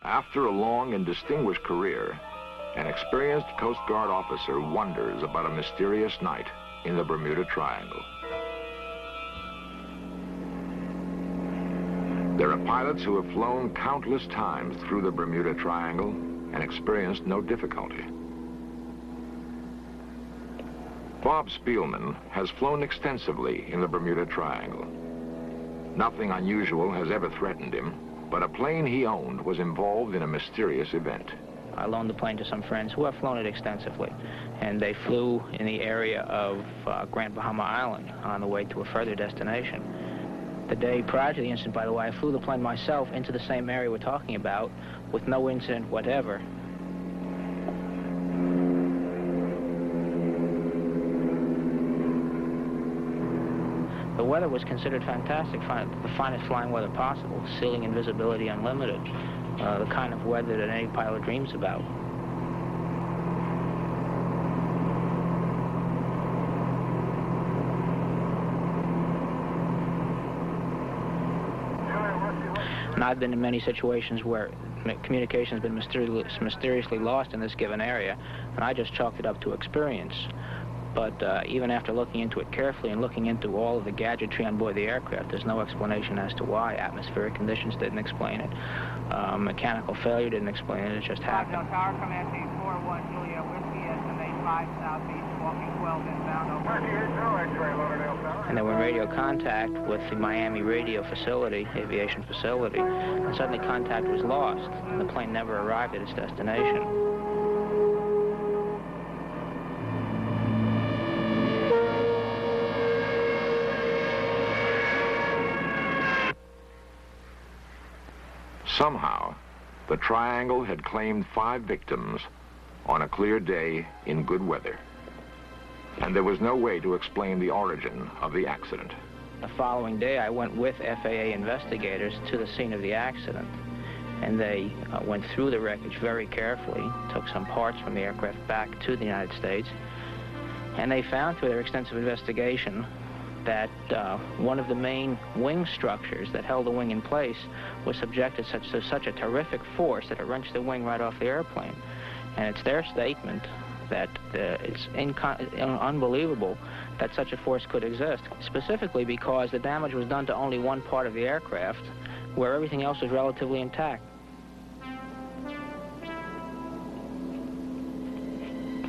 After a long and distinguished career, an experienced Coast Guard officer wonders about a mysterious night in the Bermuda Triangle. There are pilots who have flown countless times through the Bermuda Triangle and experienced no difficulty. Bob Spielman has flown extensively in the Bermuda Triangle. Nothing unusual has ever threatened him, but a plane he owned was involved in a mysterious event. I loaned the plane to some friends who have flown it extensively, and they flew in the area of Grand Bahama Island on the way to a further destination. The day prior to the incident, by the way, I flew the plane myself into the same area we're talking about with no incident whatever. The weather was considered fantastic, the finest flying weather possible, ceiling and visibility unlimited, the kind of weather that any pilot dreams about. And I've been in many situations where communication has been mysteriously lost in this given area, and I just chalked it up to experience. But even after looking into it carefully and looking into all of the gadgetry on board the aircraft, there's no explanation as to why. Atmospheric conditions didn't explain it. Mechanical failure didn't explain it. It just happened. Tower Command Team 4-1 Julia Whiskey, estimate 5 southeast, walking 12 inbound, over. And they were in radio contact with the Miami radio facility, aviation facility, and suddenly contact was lost, and the plane never arrived at its destination. Somehow, the Triangle had claimed 5 victims on a clear day in good weather. And there was no way to explain the origin of the accident. The following day, I went with FAA investigators to the scene of the accident. And they went through the wreckage very carefully, took some parts from the aircraft back to the United States. And they found through their extensive investigation that one of the main wing structures that held the wing in place was subjected to such a terrific force that it wrenched the wing right off the airplane. And it's their statement that it's unbelievable that such a force could exist, specifically because the damage was done to only one part of the aircraft, where everything else was relatively intact.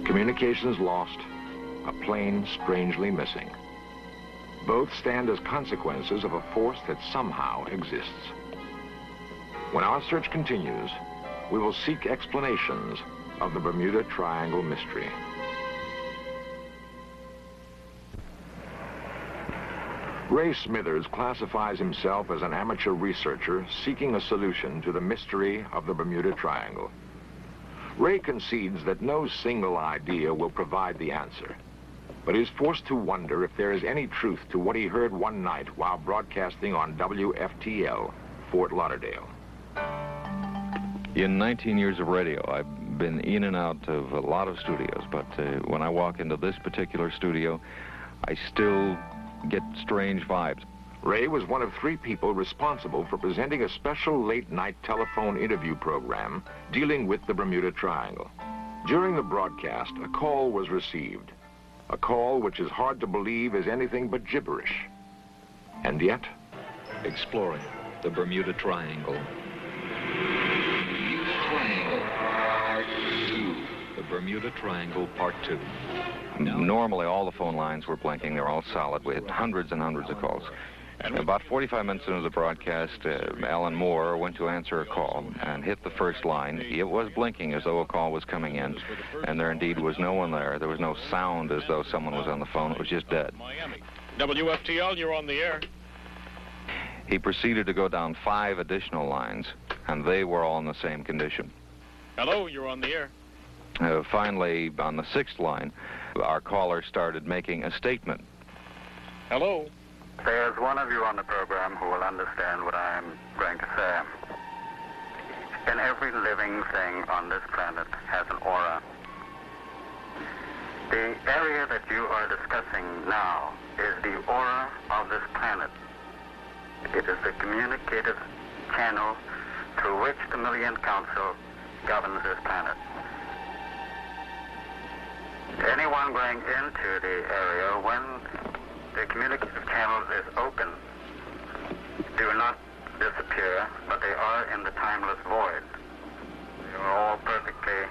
Communications lost, a plane strangely missing. Both stand as consequences of a force that somehow exists. When our search continues, we will seek explanations of the Bermuda Triangle mystery. Ray Smithers classifies himself as an amateur researcher seeking a solution to the mystery of the Bermuda Triangle. Ray concedes that no single idea will provide the answer, but is forced to wonder if there is any truth to what he heard one night while broadcasting on WFTL, Fort Lauderdale. In 19 years of radio, I've been in and out of a lot of studios, but when I walk into this particular studio, I still get strange vibes. Ray was one of 3 people responsible for presenting a special late-night telephone interview program dealing with the Bermuda Triangle. During the broadcast, a call was received. A call which is hard to believe is anything but gibberish. And yet... Exploring the Bermuda Triangle. The Bermuda Triangle Part 2. Normally, all the phone lines were blinking. They were all solid. We had hundreds and hundreds of calls. About 45 minutes into the broadcast, Alan Moore went to answer a call and hit the first line. It was blinking as though a call was coming in, and there indeed was no one there. There was no sound as though someone was on the phone. It was just dead. Miami. WFTL, you're on the air. He proceeded to go down 5 additional lines, and they were all in the same condition. Hello, you're on the air. Finally, on the 6th line, our caller started making a statement. Hello. There's one of you on the program who will understand what I'm going to say. And every living thing on this planet has an aura. The area that you are discussing now is the aura of this planet. It is the communicative channel through which the Million Council governs this planet. Anyone going into the area when the communicative channel is open do not disappear, but they are in the timeless void. They are all perfectly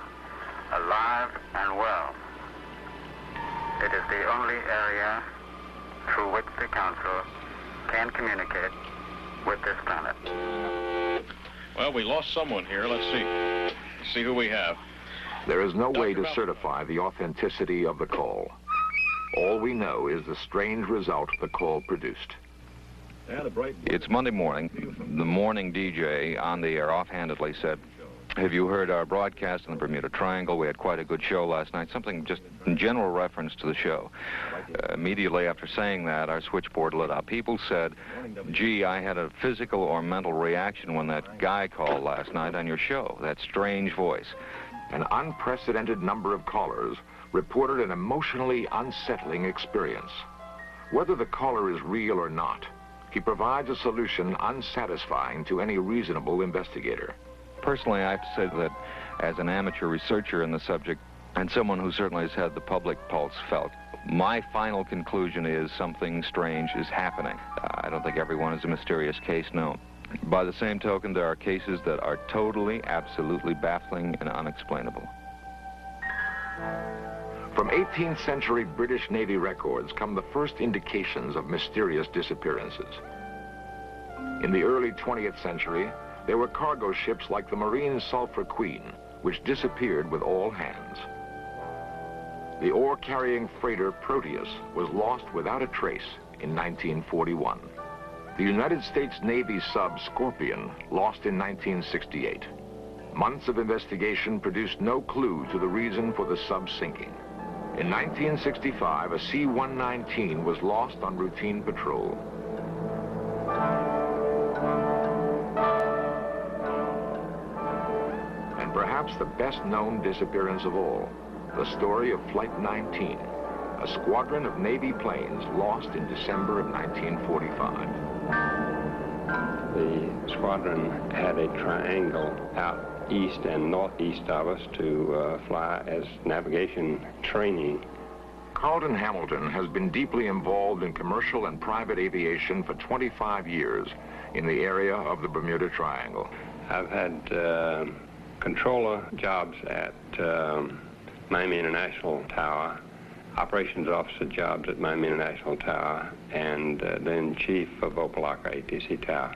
alive and well. It is the only area through which the Council can communicate with this planet. Well, we lost someone here. Let's see. Let's see who we have. There is no way to certify the authenticity of the call. All we know is the strange result the call produced. It's Monday morning. The morning DJ on the air offhandedly said, "Have you heard our broadcast on the Bermuda Triangle? We had quite a good show last night." Something just in general reference to the show. Immediately after saying that, our switchboard lit up. People said, "Gee, I had a physical or mental reaction when that guy called last night on your show. That strange voice." An unprecedented number of callers reported an emotionally unsettling experience. Whether the caller is real or not, he provides a solution unsatisfying to any reasonable investigator. Personally, I have to say that as an amateur researcher in the subject, and someone who certainly has had the public pulse felt, my final conclusion is something strange is happening. I don't think everyone is a mysterious case known. By the same token, there are cases that are totally, absolutely baffling and unexplainable. From 18th century British Navy records come the first indications of mysterious disappearances. In the early 20th century, there were cargo ships like the Marine Sulphur Queen, which disappeared with all hands. The ore-carrying freighter Proteus was lost without a trace in 1941. The United States Navy sub Scorpion lost in 1968. Months of investigation produced no clue to the reason for the sub sinking. In 1965, a C-119 was lost on routine patrol. And perhaps the best-known disappearance of all, the story of Flight 19, a squadron of Navy planes lost in December of 1945. The squadron had a triangle out east and northeast of us to fly as navigation training. Carlton Hamilton has been deeply involved in commercial and private aviation for 25 years in the area of the Bermuda Triangle. I've had controller jobs at Miami International Tower, operations officer jobs at Miami International Tower, and then chief of Opelika ATC Tower.